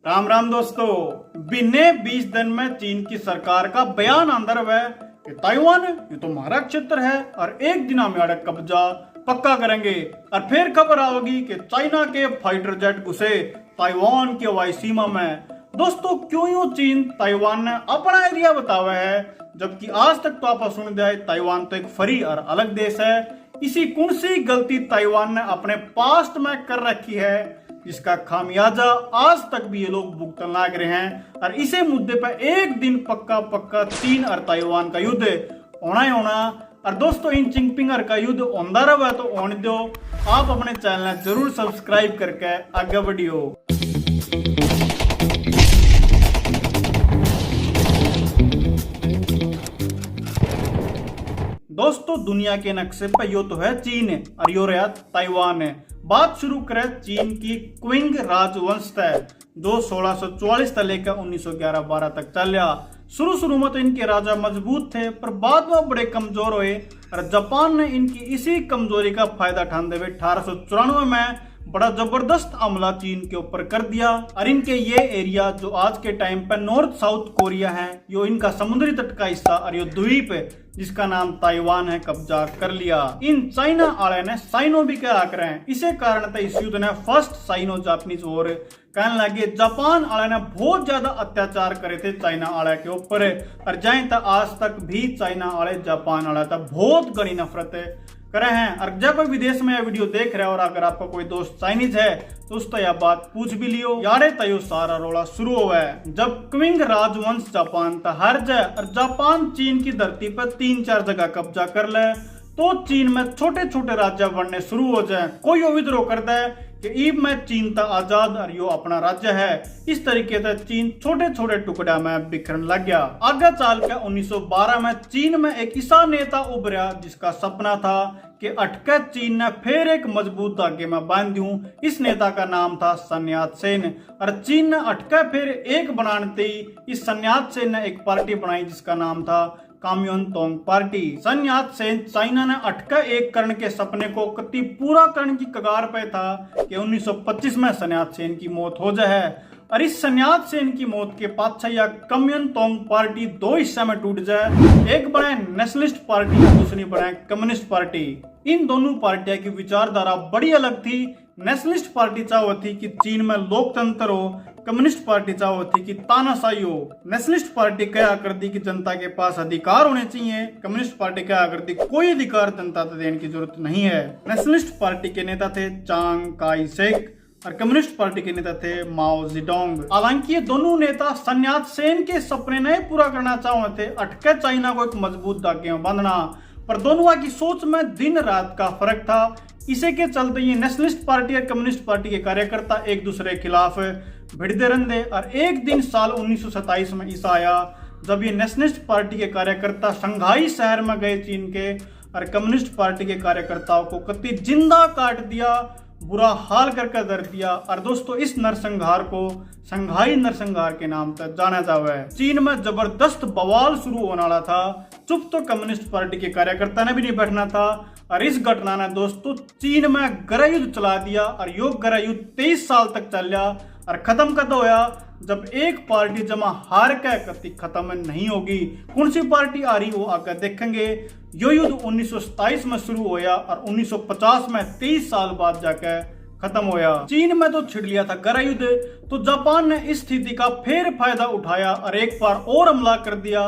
राम राम दोस्तों। बिने 20 दिन में चीन की सरकार का बयान अंदर है कि ताइवान ये तो हमारा क्षेत्र है और एक दिन हम यहाँ कब्जा पक्का करेंगे। और फिर खबर आओगी कि चाइना के फाइटर जेट घुसे ताइवान की हवाई सीमा में। दोस्तों क्यों यूं चीन ताइवान ने अपना एरिया बताया है, जबकि आज तक तो आप सुन जाए ताइवान तो एक फ्री और अलग देश है। इसी कौन सी गलती ताइवान ने अपने पास्ट में कर रखी है जिसका खामियाजा आज तक भी ये लोग भुगतन लग रहे हैं। और इसी मुद्दे पर एक दिन पक्का चीन और ताइवान का युद्ध होना ही होना। और दोस्तों इन चिंगपिंग का युद्ध होंदा रहा तो होने दो। आप अपने चैनल जरूर सब्सक्राइब करके आगे बढ़ियो। दोस्तों दुनिया के नक्शे पर यो तो है चीन और यो रहा ताइवान है। बात शुरू करें चीन की क्विंग राजवंश तक जो 1644 से लेकर 1911-12 तक चला। शुरू में तो इनके राजा मजबूत थे, पर बाद में बड़े कमजोर हुए और जापान ने इनकी इसी कमजोरी का फायदा उठाते हुए 1894 में बड़ा जबरदस्त हमला चीन के ऊपर कर दिया। और इनके ये एरिया जो आज के टाइम पर नॉर्थ साउथ कोरिया है, यो इनका समुद्री तट का हिस्सा और यो द्वीप जिसका नाम ताइवान है कब्जा कर लिया। इन चाइना आले ने साइनो भी क्या कर रहे हैं। इसे कारण था इस युद्ध ने फर्स्ट साइनो जापानीज वॉर कहने लगे। जापान आले ने बहुत ज्यादा अत्याचार करे थे चाइना आले के ऊपर और जहाँ तक आज तक भी चाइना आले जापान आले तक बहुत घनी नफरत करे हैं। और जब कोई विदेश में यह वीडियो देख रहे हो और अगर आपका कोई दोस्त चाइनीज है तो उसको यह बात पूछ भी लियो। यारे तयो सारा रोला शुरू हुआ है जब क्विंग राजवंश जापान था हर जाए और जापान चीन की धरती पर 3-4 जगह कब्जा कर ले तो चीन में छोटे छोटे राज्य बनने शुरू हो जाए। कोई विद्रोह कर दे कि ईब में चीन था आजाद और यो अपना राज्य है। इस तरीके से चीन छोटे छोटे टुकड़ा में बिखरने लग गया। आगे चल के 1912 में चीन में एक ऐसा नेता उभरा जिसका सपना था कि अटके चीन ने फिर एक मजबूत धागे में बांध दूं। इस नेता का नाम था सन यात सेन और चीन ने अटके फिर एक बनाने इस सन यात सेन ने एक पार्टी बनाई जिसका नाम था काम्योनतोंग पार्टी। सन यात सेन चाइना ने अटका एक करने के सपने को कति पूरा करने की कगार पे था कि 1925 में सन यात सेन की मौत हो जाए। और इस सन यात सेन की मौत के पाछे यह काम्योनतोंग पार्टी दो हिस्से में टूट जाए। एक बने नेशनलिस्ट पार्टी और दूसरी बने कम्युनिस्ट पार्टी। इन दोनों पार्टियों की विचारधारा बड़ी अलग थी। नेशनलिस्ट पार्टी चाहती कि चीन में लोकतंत्र हो, कम्युनिस्ट पार्टी चाहती कि तानाशाही हो। नेशनलिस्ट पार्टी क्या करती कि जनता के पास अधिकार होने चाहिए, कम्युनिस्ट पार्टी क्या करती कोई अधिकार जनता को देने की जरूरत नहीं है। नेशनलिस्ट पार्टी के नेता थे चांग काई शेक और कम्युनिस्ट पार्टी के नेता थे माओ जेडोंग। हालांकि ये दोनों नेता सन यात सेन के सपने नहीं पूरा करना चाहते थे अटके चाइना को एक मजबूत धागे में बांधना, पर दोनों की सोच में दिन रात का फर्क था। इसे के चलते ये नेशनलिस्ट पार्टी और कम्युनिस्ट पार्टी के कार्यकर्ता एक दूसरे के खिलाफ भिड़ते रहते। और एक दिन साल 1927 में ऐसा आया जब ये नेशनलिस्ट पार्टी के कार्यकर्ता शंघाई शहर में गए चीन के और कम्युनिस्ट पार्टी के कार्यकर्ताओं को कति जिंदा काट दिया, बुरा हाल करके दर दिया। और दोस्तों इस नरसंहार को शंघाई नरसंहार के नाम से जाना जाता है। चीन में जबरदस्त बवाल शुरू होने वाला था। चुप तो कम्युनिस्ट पार्टी के कार्यकर्ता ने भी नहीं बैठना था। और इस घटना ने दोस्तों चीन में गृह युद्ध चला दिया और यो गृह युद्ध 23 साल तक चला और खत्म कद होया जब एक पार्टी जमा हार के कति खत्म नहीं होगी। कौन सी पार्टी आ रही वो आगे देखेंगे। यो युद्ध 1927 में शुरू होया और 1950 में 23 साल बाद जाके खत्म होया। चीन में तो छिड़ लिया था गृह युद्ध, तो जापान ने इस स्थिति का फिर फायदा उठाया और एक बार और हमला कर दिया।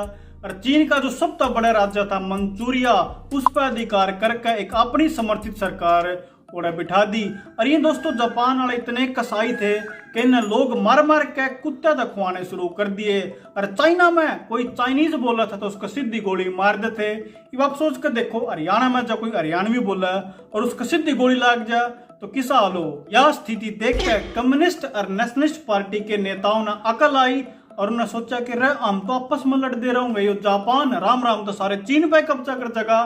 और चीन का जो सबसे बड़ा राज्य था मंचूरिया उस पर अधिकार करके एक अपनी समर्थित सरकार उड़े बिठा दी। और ये दोस्तों जापान वाले इतने कसाई थे कि इन लोग मार के कुत्ते तक खुआने शुरू कर दिए। और चाइना में कोई चाइनीज बोला था तो उसको सीधी गोली मार देते। अब आप सोच कर देखो हरियाणा में जब कोई हरियाणवी बोला और उसको सीधी गोली लग जाए तो किसा हाल हो। यह स्थिति देख के कम्युनिस्ट और नेशनलिस्ट पार्टी के नेताओं ने अकल आई और उन्होंने सोचा कि हम तो आपस में लड़ दे रहे ये जापान राम तो सारे चीन पे कब्जा कर जगह,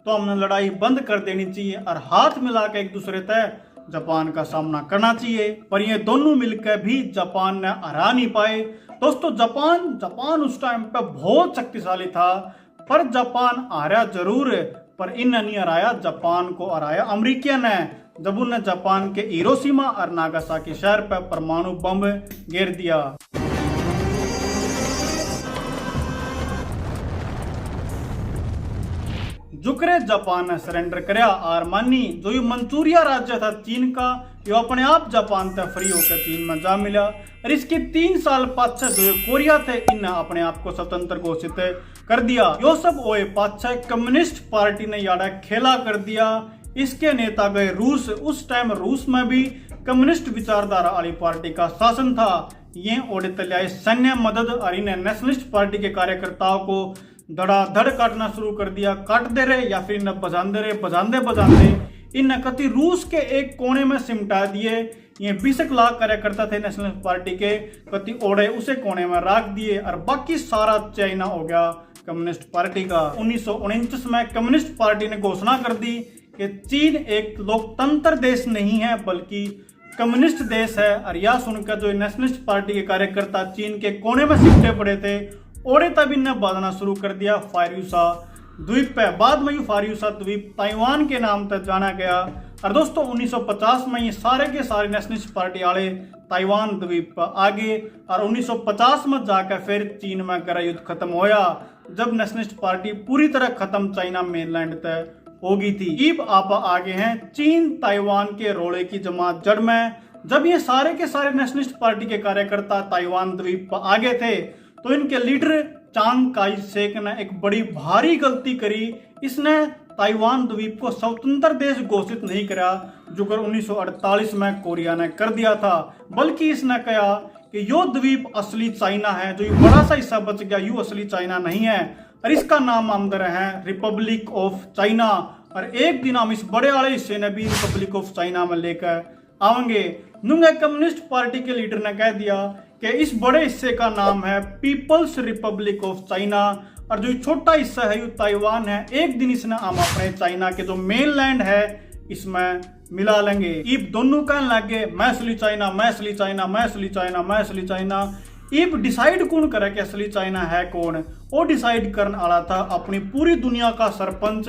तो हमने लड़ाई बंद कर देनी चाहिए और हाथ मिला के एक दूसरे तय जापान का सामना करना चाहिए। पर ये दोनों मिलकर भी जापान ने हरा नहीं पाए। दोस्तों जापान उस टाइम पे बहुत शक्तिशाली था, पर जापान हारा जरूर पर इन नहीं हराया, जापान को हराया अमेरिका ने। जब उन्हें जापान के हिरोशिमा और नागासाकी शहर पर परमाणु बम गिर दिया। जुकरे जापान ने सरेंडर करया और मानी जो ये मंचूरिया राज्य था चीन का, यो अपने आप जापान से फ्री होकर चीन में जा मिला। और इसके 3 साल पाछे जो कोरिया थे इन्हें अपने आप को स्वतंत्र घोषित कर दिया। यो सब ओए पाछे कम्युनिस्ट पार्टी ने याडा खेला कर दिया। इसके नेता गए रूस। उस टाइम रूस में भी कम्युनिस्ट विचारधारा वाली पार्टी का शासन था। ये ओडे तलियाए सैन्य मदद और इन्हें नेशनलिस्ट पार्टी के कार्यकर्ताओं को धड़ाधड़ काटना शुरू कर दिया। काटते रहे या फिर इन्हें बजाते रहे। बजाते इन्हें कति रूस के एक कोने में सिमटा दिए। ये 20 लाख कार्यकर्ता थे नेशनल पार्टी के, कति ओढ़े उसे कोने में रख दिए और बाकी सारा चाइना हो गया कम्युनिस्ट पार्टी का। 1949 में कम्युनिस्ट पार्टी ने घोषणा कर दी कि चीन एक लोकतंत्र देश नहीं है बल्कि कम्युनिस्ट देश है। और यह सुनकर जो नेशनलिस्ट पार्टी के कार्यकर्ता चीन के कोने में सिमटे पड़े थे, ओडे तब इन्हें बांधना शुरू कर दिया फारयूसा द्वीप पे। बाद में फारयूसा द्वीप ताइवान के नाम तक जाना गया। और दोस्तों 1950 में ये सारे के सारे नेशनलिस्ट पार्टी वाले ताइवान द्वीप पर आ गए। और 1950 में जाकर फिर चीन में गृह युद्ध खत्म होया, जब नेशनलिस्ट पार्टी पूरी तरह खत्म चाइना मेनलैंड तक हो गई थी। अब आप आगे हैं चीन ताइवान के रोड़े की जमात जड़ में। जब ये सारे के सारे नेशनलिस्ट पार्टी के कार्यकर्ता ताइवान द्वीप पर आ गए थे तो इनके लीडर चांग काई शेक ने एक बड़ी भारी गलती करी। इसने ताइवान द्वीप को स्वतंत्र देश घोषित नहीं करा, जो कर 1948 में कोरिया ने कर दिया था, बल्कि इसने कहा कि यो द्वीप असली चाइना है। जो ये बड़ा सा हिस्सा बच गया यू असली चाइना नहीं है और इसका नाम हम दे रहे हैं रिपब्लिक ऑफ चाइना। और एक दिन हम इस बड़े वाले हिस्से ने भी रिपब्लिक ऑफ चाइना में लेकर आएंगे। नुंगे कम्युनिस्ट पार्टी के लीडर ने कह दिया कि इस बड़े हिस्से का नाम है पीपल्स रिपब्लिक ऑफ चाइना और जो छोटा हिस्सा है ये ताइवान है। एक दिन इसने हम अपने चाइना के जो मेनलैंड है इसमें मिला लेंगे। इब दोनों कहने लगे मैं असली चाइना, मैं असली चाइना, मैं असली चाइना, मैं असली चाइना। इब डिसाइड कौन करे कि असली चाइना है कौन? वो डिसाइड करने वाला था अपनी पूरी दुनिया का सरपंच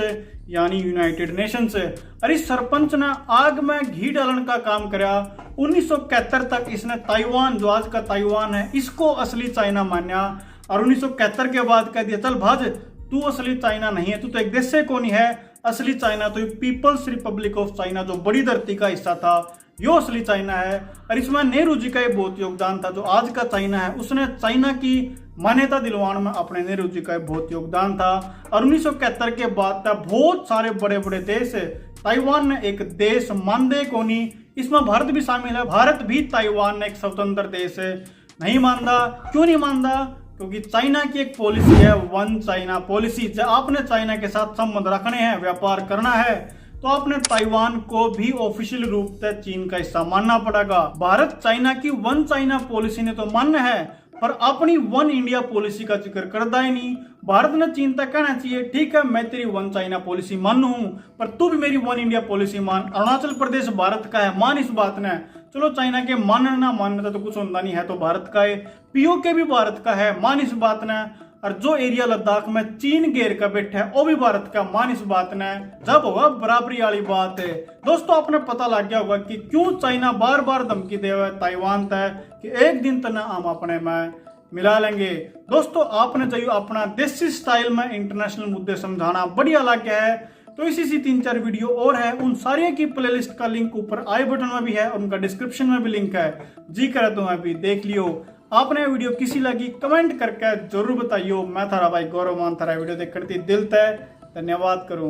यानी यूनाइटेड नेशंस। और इस सरपंच ने आग में घी डालने का काम करा। 1971 तक इसने ताइवान जो आज का ताइवान है इसको असली चाइना माना और 1971 के बाद कह दिया चल भाज तू असली चाइना नहीं है, तू तो एक देश से कौन है असली चाइना, तो पीपल्स रिपब्लिक ऑफ चाइना जो बड़ी धरती का हिस्सा था यो असली चाइना है। और इसमें नेहरू जी का बहुत योगदान था। जो आज का चाइना है उसने चाइना की मान्यता दिलवाने में अपने नेहरू जी का बहुत योगदान था। और 1971 के बाद तक बहुत सारे बड़े बड़े देश ताइवान ने एक देश मानदे को नहीं, इसमें भारत भी शामिल है। भारत भी ताइवान ने एक स्वतंत्र देश नहीं मानता। क्यों नहीं मानता? क्योंकि चाइना की एक पॉलिसी है वन चाइना पॉलिसी। जब आपने चाइना के साथ संबंध रखने हैं, व्यापार करना है, तो आपने ताइवान को भी ऑफिशियल रूप से चीन का हिस्सा मानना पड़ेगा। भारत चाइना की वन चाइना पॉलिसी ने तो मान्य है पर अपनी वन इंडिया पॉलिसी का जिक्र करता ही नहीं। भारत ने चीन तक कहना चाहिए ठीक है मैं तेरी वन चाइना पॉलिसी मान हूं पर तू भी मेरी वन इंडिया पॉलिसी मान। अरुणाचल प्रदेश भारत का है, मान इस बात ने। चलो चाइना के मानना ना मानना तो कुछ होता नहीं है, तो भारत का है। पीओके भी भारत का है, मान इस बात ने। और जो एरिया लद्दाख में चीन घेर कर बैठा है वो भी भारत का, मान इस बात ने। जब होगा बराबरी वाली बात है दोस्तों, आपने पता लग गया होगा कि क्यों चाइना बार बार धमकी दे हुआ है ताइवान तक कि एक दिन तना हम अपने में मिला लेंगे। दोस्तों आपने जो अपना देसी स्टाइल में इंटरनेशनल मुद्दे समझाना बढ़िया लग गया है, तो इसी 3-4 वीडियो और है, उन सारे की प्लेलिस्ट का लिंक ऊपर आई बटन में भी है और उनका डिस्क्रिप्शन में भी लिंक है। जी करे तो मैं भी देख लियो। आपने वीडियो किसी लगी कमेंट करके जरूर बताइयो। मैं थारा भाई गौरव मान थारा वीडियो देख करती दिल तय धन्यवाद करूं।